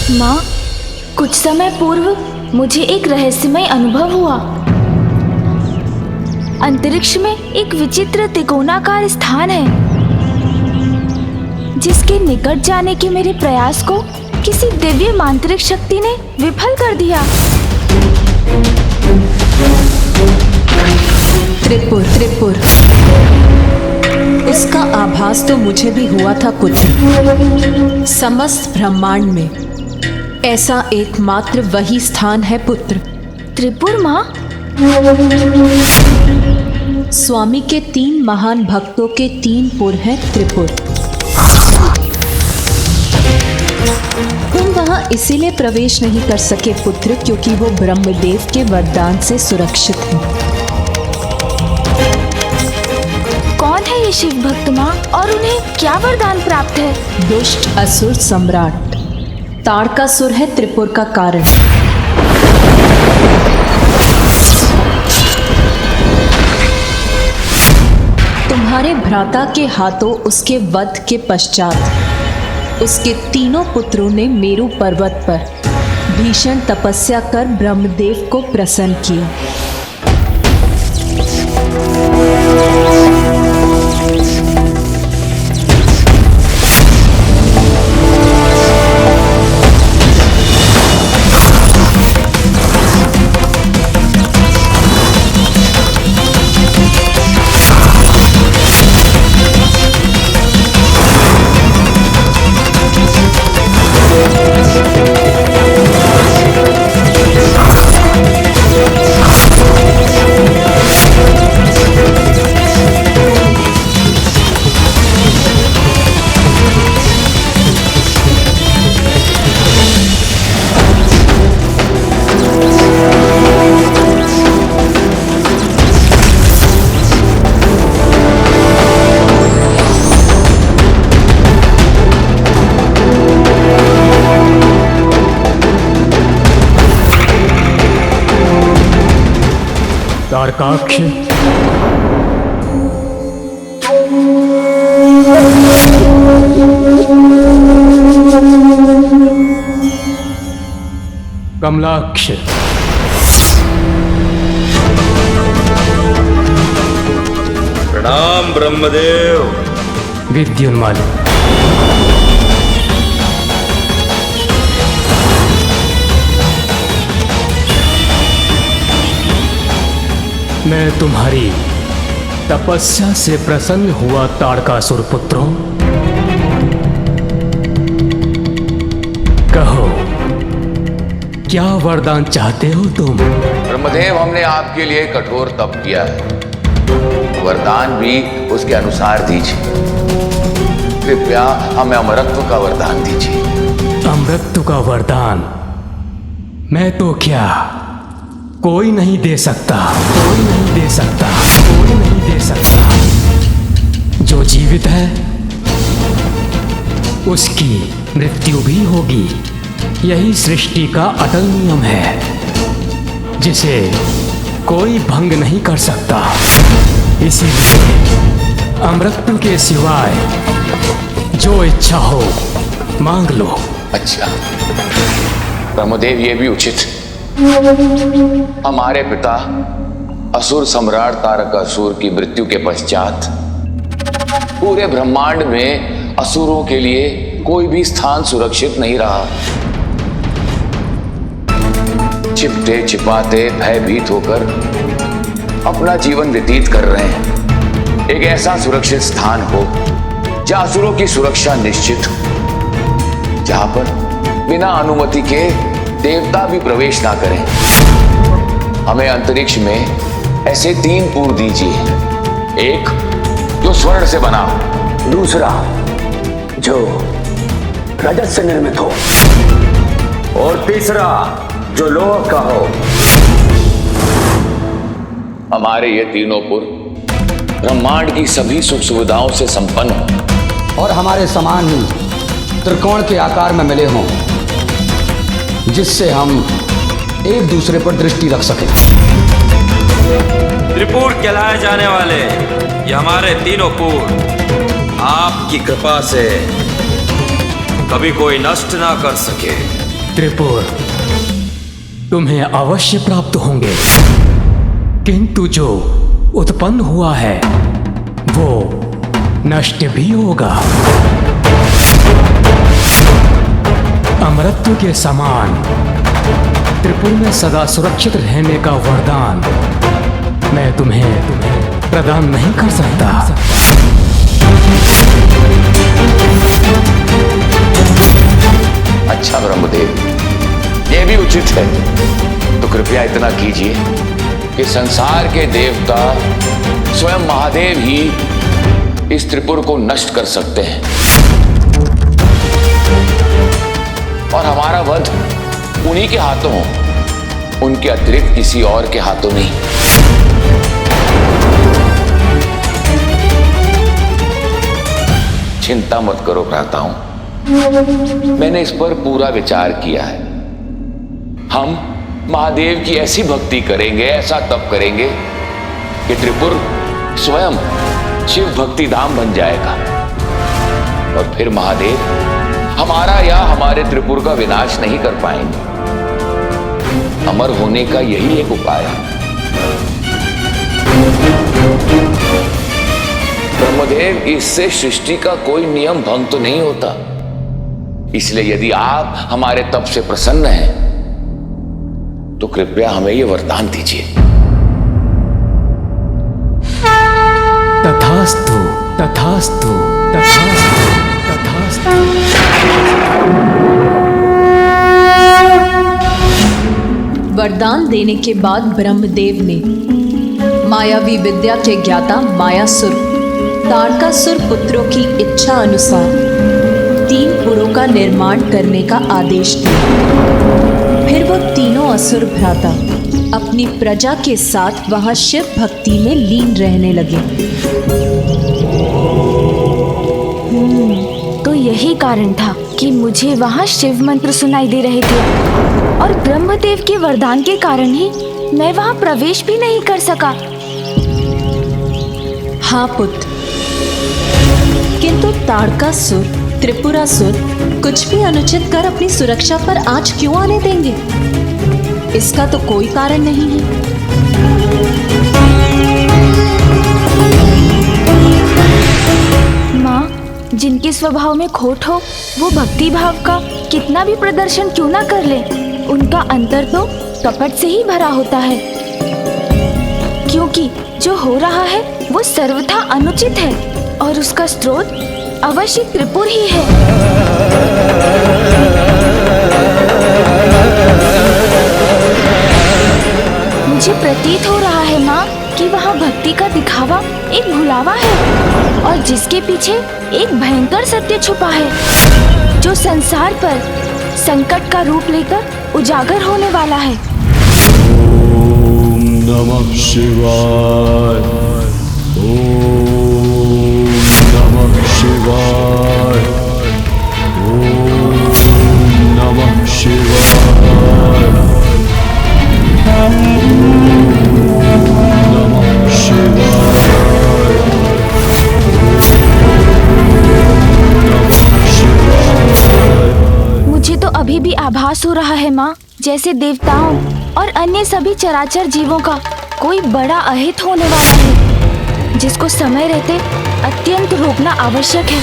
माँ, कुछ समय पूर्व मुझे एक रहस्यमय अनुभव हुआ। अंतरिक्ष में एक विचित्र त्रिकोणाकार स्थान है, जिसके निकट जाने के मेरे प्रयास को किसी दिव्य मांत्रिक शक्ति ने विफल कर दिया। त्रिपुर, उसका आभास तो मुझे भी हुआ था पुत्र। समस्त ब्रह्मांड में ऐसा एकमात्र वही स्थान है पुत्र। त्रिपुर माँ? स्वामी के 3 महान भक्तों के 3 पुर हैं त्रिपुर। तुम वहां इसीलिए प्रवेश नहीं कर सके पुत्र, क्योंकि वो ब्रह्मदेव के वरदान से सुरक्षित हैं। कौन है ये शिव भक्त माँ, और उन्हें क्या वरदान प्राप्त है? दुष्ट असुर सम्राट ताड़कासुर है त्रिपुर का कारण। तुम्हारे भ्राता के हाथों उसके वध के पश्चात उसके 3 पुत्रों ने मेरु पर्वत पर भीषण तपस्या कर ब्रह्मदेव को प्रसन्न किया। तारकाक्ष, कमलाक्ष, प्रणाम ब्रह्मदेव। विद्युन्माली, मैं तुम्हारी तपस्या से प्रसन्न हुआ ताड़कासुर पुत्रों। कहो, क्या वरदान चाहते हो तुम? ब्रह्मदेव, हमने आपके लिए कठोर तप किया है, वरदान भी उसके अनुसार दीजिए। कृपया हमें अमरत्व का वरदान दीजिए। अमरत्व का वरदान मैं तो क्या कोई नहीं दे सकता, कोई नहीं दे सकता, कोई नहीं दे सकता। जो जीवित है उसकी मृत्यु भी होगी। यही सृष्टि का अटल नियम है, जिसे कोई भंग नहीं कर सकता। इसीलिए अमृत्यु के सिवाय जो इच्छा हो मांग लो। अच्छा ब्रह्मदेव, ये भी उचित। हमारे पिता असुर सम्राट तारकासुर की मृत्यु के पश्चात पूरे ब्रह्मांड में असुरों के लिए कोई भी स्थान सुरक्षित नहीं रहा। छिपते छिपाते भयभीत होकर अपना जीवन व्यतीत कर रहे हैं। एक ऐसा सुरक्षित स्थान हो जहां असुरों की सुरक्षा निश्चित हो, जहां पर बिना अनुमति के देवता भी प्रवेश ना करें। हमें अंतरिक्ष में ऐसे 3 पुर दीजिए। एक जो स्वर्ण से बना हो, दूसरा जो रजत से निर्मित हो, और तीसरा जो लोह का हो। हमारे ये 3 पुर ब्रह्मांड की सभी सुख सुविधाओं से संपन्न हो और हमारे समान ही त्रिकोण के आकार में मिले हों, जिससे हम एक दूसरे पर दृष्टि रख सकें। त्रिपुर कहलाए जाने वाले ये हमारे 3 पुर आपकी कृपा से कभी कोई नष्ट ना कर सके। त्रिपुर तुम्हें अवश्य प्राप्त होंगे, किंतु जो उत्पन्न हुआ है वो नष्ट भी होगा। अमरत्व के समान त्रिपुर में सदा सुरक्षित रहने का वरदान मैं तुम्हें प्रदान नहीं कर सकता। अच्छा ब्रह्मदेव, ये भी उचित है, तो कृपया इतना कीजिए कि संसार के देवता स्वयं महादेव ही इस त्रिपुर को नष्ट कर सकते हैं और हमारा वध उन्हीं के हाथों हो, उनके अतिरिक्त किसी और के हाथों नहीं। चिंता मत करो भ्राताओं, मैंने इस पर पूरा विचार किया है। हम महादेव की ऐसी भक्ति करेंगे, ऐसा तप करेंगे कि त्रिपुर स्वयं शिव भक्ति धाम बन जाएगा और फिर महादेव हमारा या हमारे त्रिपुर का विनाश नहीं कर पाएंगे। अमर होने का यही एक उपाय है। ब्रह्मदेव, इससे सृष्टि का कोई नियम भंग तो नहीं होता, इसलिए यदि आप हमारे तप से प्रसन्न हैं तो कृपया हमें यह वरदान दीजिए। तथास्तु तथास्तु तथास्तु तथास्तु। वरदान देने के बाद ब्रह्मदेव ने मायावी विद्या के ज्ञाता मायासुर ताड़कासुर पुत्रों की इच्छा अनुसार 3 पुरों का निर्माण करने का आदेश दिया। फिर वो तीनों असुर भ्राता अपनी प्रजा के साथ वहां शिव भक्ति में लीन रहने लगे। तो यही कारण था कि मुझे वहाँ शिव मंत्र सुनाई दे रहे थे और ब्रह्मदेव के वरदान के कारण ही मैं वहाँ प्रवेश भी नहीं कर सका। हाँ पुत्र, किंतु ताड़कासुर त्रिपुरासुर कुछ भी अनुचित कर अपनी सुरक्षा पर आंच क्यों आने देंगे? इसका तो कोई कारण नहीं है। माँ, जिनके स्वभाव में खोट हो वो भक्ति भाव का कितना भी प्रदर्शन क्यों ना कर ले, उनका अंतर तो कपट से ही भरा होता है, क्योंकि जो हो रहा है वो सर्वथा अनुचित है और उसका स्रोत अवश्य त्रिपुर ही है। मुझे प्रतीत हो रहा है माँ कि वहाँ भक्ति का दिखावा एक भुलावा है और जिसके पीछे एक भयंकर सत्य छुपा है जो संसार पर संकट का रूप लेकर उजागर होने वाला है। ओम नमः शिवाय, ओम नमः शिवाय, ओम नमः शिवाय, ओम नमः शिवाय, नमः शिवाय। मुझे तो अभी भी आभास हो रहा है माँ, जैसे देवताओं और अन्य सभी चराचर जीवों का कोई बड़ा अहित होने वाला है जिसको समय रहते अत्यंत रोकना आवश्यक है।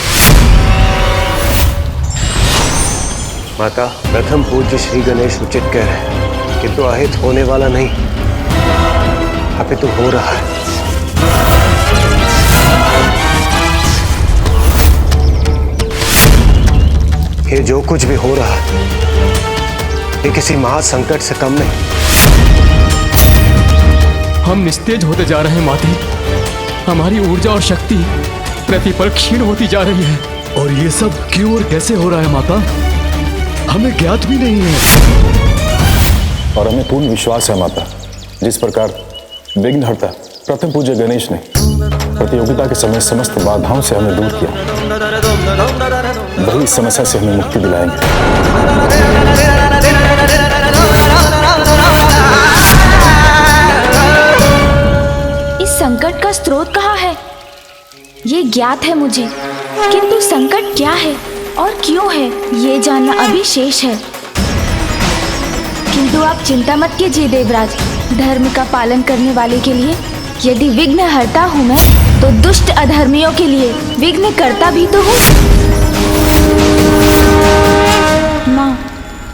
माता, प्रथम पूज्य श्री गणेश उचित कह रहे हैं, किंतु अहित होने वाला नहीं अपितु हो रहा है। ये जो कुछ भी हो रहा है ये किसी महासंकट से कम नहीं। हम निस्तेज होते जा रहे हैं माते, हमारी ऊर्जा और शक्ति प्रतिपल क्षीण होती जा रही है। और ये सब क्यों और कैसे हो रहा है माता, हमें ज्ञात भी नहीं है। और हमें पूर्ण विश्वास है माता, जिस प्रकार विघ्नहर्ता प्रथम पूज्य गणेश ने प्रतियोगिता के समय समस्त बाधाओं से हमें दूर किया, वही इस समस्या से हमें मुक्ति दिलाएंगे। इस संकट का स्रोत कहाँ है ये ज्ञात है मुझे, किंतु संकट क्या है और क्यों है ये जानना अभी शेष है। किंतु आप चिंता मत कीजिए देवराज। धर्म का पालन करने वाले के लिए यदि विघ्न हरता हूँ मैं, तो दुष्ट अधर्मियों के लिए विघ्न करता भी तो हूँ। माँ,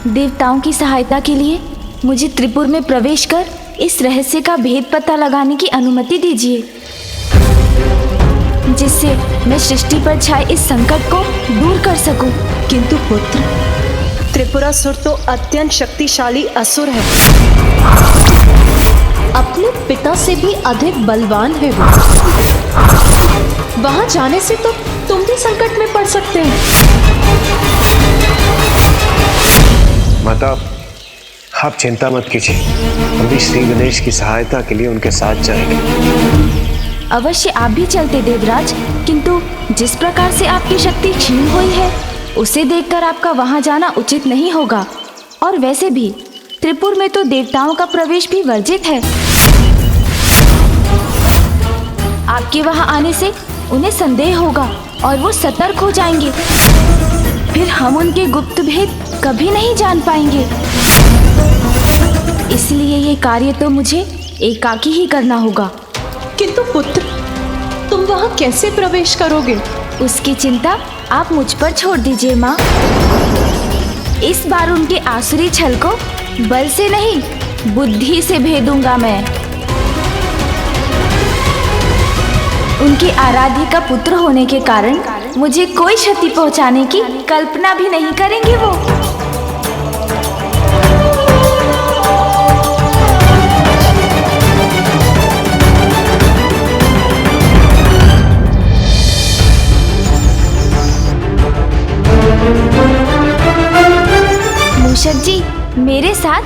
देवताओं की सहायता के लिए मुझे त्रिपुर में प्रवेश कर इस रहस्य का भेद पता लगाने की अनुमति दीजिए, जिससे मैं सृष्टि पर छाए इस संकट को दूर कर सकूं। किंतु पुत्र, त्रिपुरासुर तो अत्यंत शक्तिशाली असुर है, अपने पिता से भी अधिक बलवान है वो। वहां जाने से तो तुम भी संकट में पड़ सकते हैं। माता, आप चिंता मत कीजिए, हम भी श्री गणेश की सहायता के लिए उनके साथ जाएंगे। अवश्य आप भी चलते देवराज, किंतु जिस प्रकार से आपकी शक्ति क्षीण हुई है उसे देखकर आपका वहां जाना उचित नहीं होगा। और वैसे भी त्रिपुर में तो देवताओं का प्रवेश भी वर्जित है। आपके वहां आने से उन्हें संदेह होगा और वो सतर्क हो जाएंगे। फिर हम उनके गुप्त भेद कभी नहीं जान पाएंगे। इसलिए ये कार्य तो मुझे एकाकी ही करना होगा। किंतु पुत्र, तुम वहां कैसे प्रवेश करोगे? उसकी चिंता आप मुझ पर छोड़ दीजिए माँ। इस बार उनके आसुरी छल को बल से नहीं, बुद्धि से भेदूंगा मैं। उनके आराध्य का पुत्र होने के कारण मुझे कोई क्षति पहुंचाने की कल्पना भी नहीं करेंगे वो। मूषक जी, मेरे साथ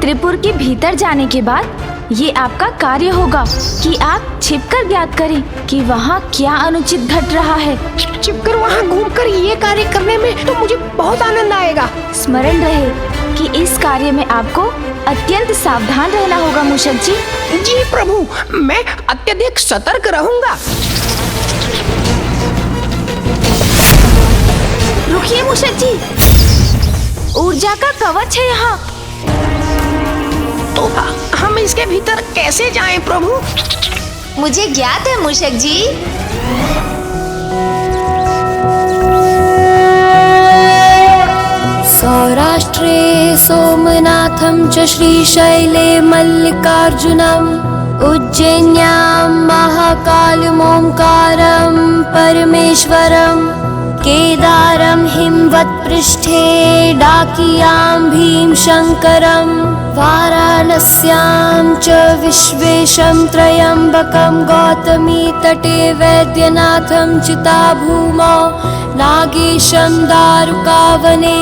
त्रिपुर के भीतर जाने के बाद ये आपका कार्य होगा कि आप छिपकर ज्ञात करें कि वहाँ क्या अनुचित घट रहा है। छिपकर वहाँ घूमकर ये कार्य करने में तो मुझे बहुत आनंद आएगा। स्मरण रहे कि इस कार्य में आपको अत्यंत सावधान रहना होगा मूषक जी। जी प्रभु, मैं अत्यधिक सतर्क रहूंगा। रुकिए मूषक जी, ऊर्जा का कवच है यहाँ। तो हम इसके भीतर कैसे जाएं प्रभु? मुझे ज्ञात है मूषक जी। सौराष्ट्रे सोमनाथं च श्रीशैले मल्लिकार्जुनम् उज्जैन्यां महाकालम् ओंकारं परमेश्वरम् केदारं हिमवत्पृष्ठे डाकियां भीमशङ्करं वाराणस्यां च विश्वेशं त्र्यम्बकं गौतमी तटे वैद्यनाथं चिताभूमौ नागेशं दारुकावने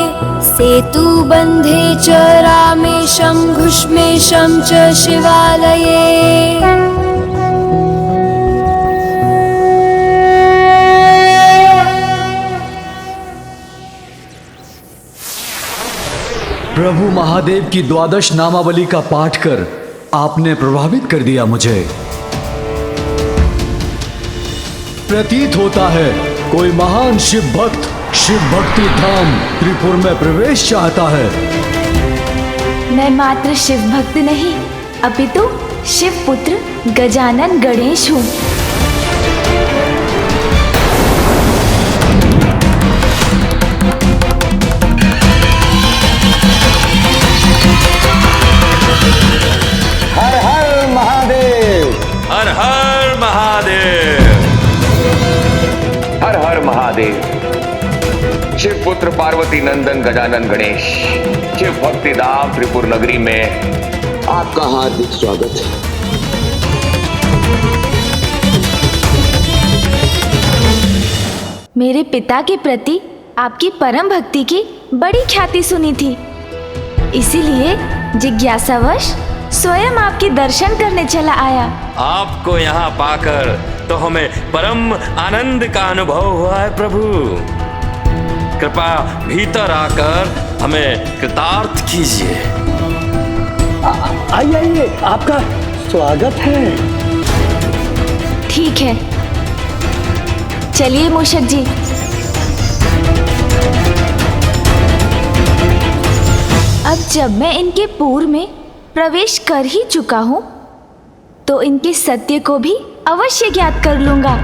सेतुबन्धे च रामेशं घुष्मेशं च शिवालये। प्रभु महादेव की द्वादश नामावली का पाठ कर आपने प्रभावित कर दिया मुझे। प्रतीत होता है कोई महान शिव भक्त शिव भक्ति धाम त्रिपुर में प्रवेश चाहता है। मैं मात्र शिव भक्त नहीं, अपितु शिव पुत्र गजानन गणेश हूँ। हर हर महादेव, हर हर महादेव, हर हर महादेव। शिव पुत्र पार्वती नंदन गजानन गणेश शिव भक्ति धाम त्रिपुर नगरी में आपका हार्दिक स्वागत है। मेरे पिता के प्रति आपकी परम भक्ति की बड़ी ख्याति सुनी थी, इसीलिए जिज्ञासावश स्वयं आपके दर्शन करने चला आया। आपको यहाँ पाकर तो हमें परम आनंद का अनुभव हुआ है प्रभु। कृपया भीतर आकर हमें कृतार्थ कीजिए। आइए आइए, आपका स्वागत है। ठीक है, चलिए मूषक जी। अब जब मैं इनके पूर्व में प्रवेश कर ही चुका हूँ, तो इनके सत्य को भी अवश्य ज्ञात कर लूंगा।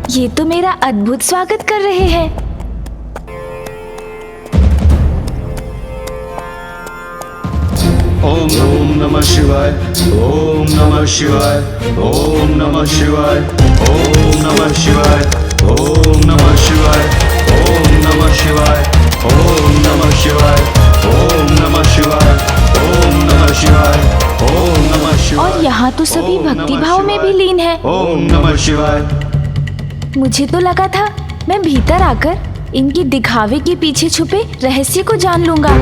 ये तो मेरा अद्भुत स्वागत कर रहे हैं। ओम नमः शिवाय, ओम नमः शिवाय, ओम नमः शिवाय, ओम नमः शिवाय, ओम नमः शिवाय, ओम नमः शिवाय, ओम नमः शिवाय, ओम नमः शिवाय, ओम नमः शिवाय, ओम नमः शिवाय। और यहाँ तो सभी भक्ति भाव में भी लीन है। ओम नमः शिवाय। मुझे तो लगा था मैं भीतर आकर इनके दिखावे के पीछे छुपे रहस्य को जान लूंगा,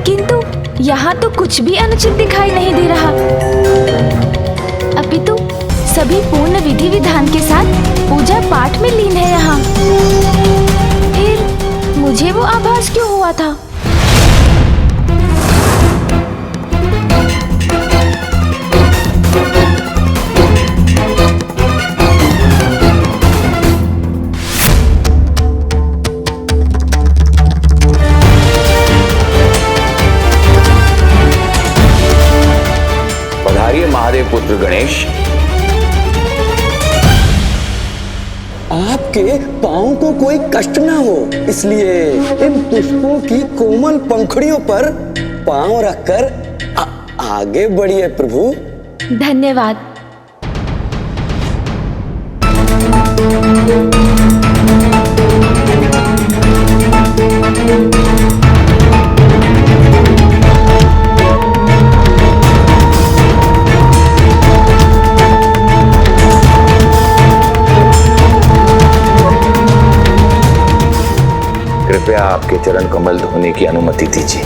किंतु यहाँ तो कुछ भी अनुचित दिखाई नहीं दे रहा। अपितु सभी पूर्ण विधि विधान के साथ पूजा पाठ में लीन है यहाँ। फिर मुझे वो आभास क्यों हुआ था? महादेव पुत्र गणेश, आपके पांव को कोई कष्ट ना हो, इसलिए इन पुष्पों की कोमल पंखुड़ियों पर पांव रखकर आगे बढ़िए प्रभु। धन्यवाद। कृपया आपके चरण कमल धोने की अनुमति दीजिए।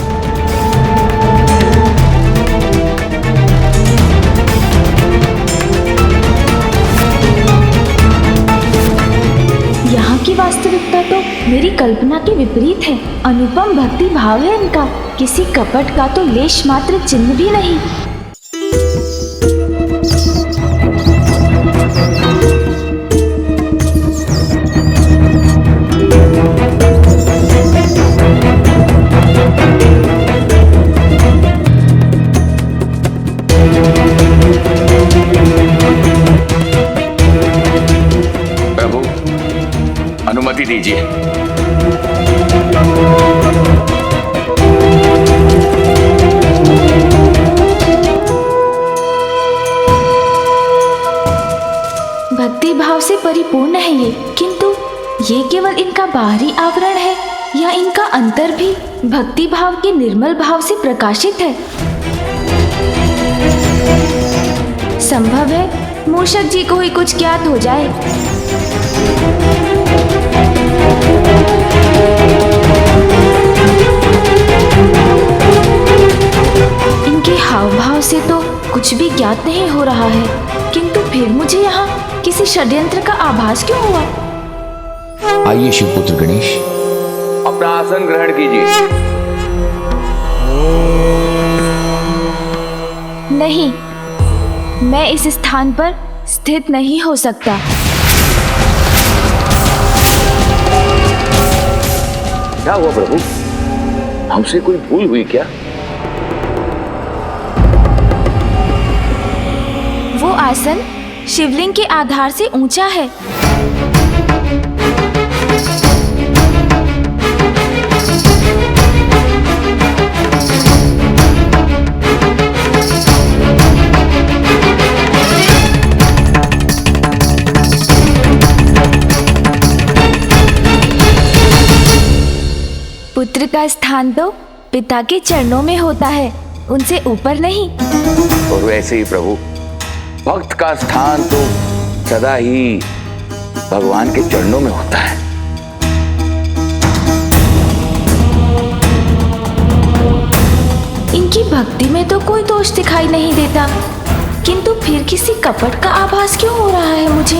यहाँ की वास्तविकता तो मेरी कल्पना के विपरीत है। अनुपम भक्ति भाव है इनका, किसी कपट का तो लेश मात्र चिन्ह भी नहीं। अनुमति दीजिए। भक्ति भाव से परिपूर्ण है ये, किंतु ये केवल इनका बाहरी आवरण है या इनका अंतर भी भक्ति भाव के निर्मल भाव से प्रकाशित है? संभव है मूषक जी को ही कुछ ज्ञात हो जाए। इनके हाव भाव से तो कुछ भी ज्ञात नहीं हो रहा है, किंतु फिर मुझे यहाँ किसी षड्यंत्र का आभास क्यों हुआ? आइए शिवपुत्र गणेश, अपना आसन ग्रहण कीजिए। नहीं, मैं इस स्थान पर स्थित नहीं हो सकता। क्या हुआ प्रभु? हमसे कोई भूल हुई क्या? वो आसन शिवलिंग के आधार से ऊंचा है। पुत्र का स्थान तो पिता के चरणों में होता है, उनसे ऊपर नहीं। और वैसे ही प्रभु, भक्त का स्थान तो सदा ही भगवान के चरणों में होता है। इन इनकी भक्ति में तो कोई दोष दिखाई नहीं देता, किंतु फिर किसी कपट का आभास क्यों हो रहा है मुझे?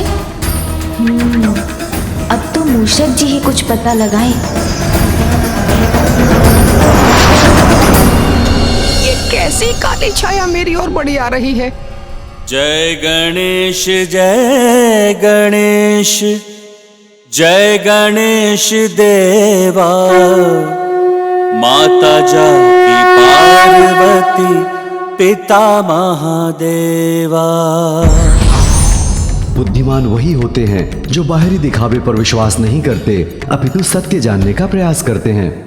अब तो मूषक जी ही कुछ पता लगाएं। ये कैसी काली छाया मेरी ओर बढ़ी आ रही है? जय गणेश जय गणेश, जय गणेश देवा, माता जाकी पार्वती, पिता महादेवा। बुद्धिमान वही होते हैं जो बाहरी दिखावे पर विश्वास नहीं करते, अपितु सत्य जानने का प्रयास करते हैं।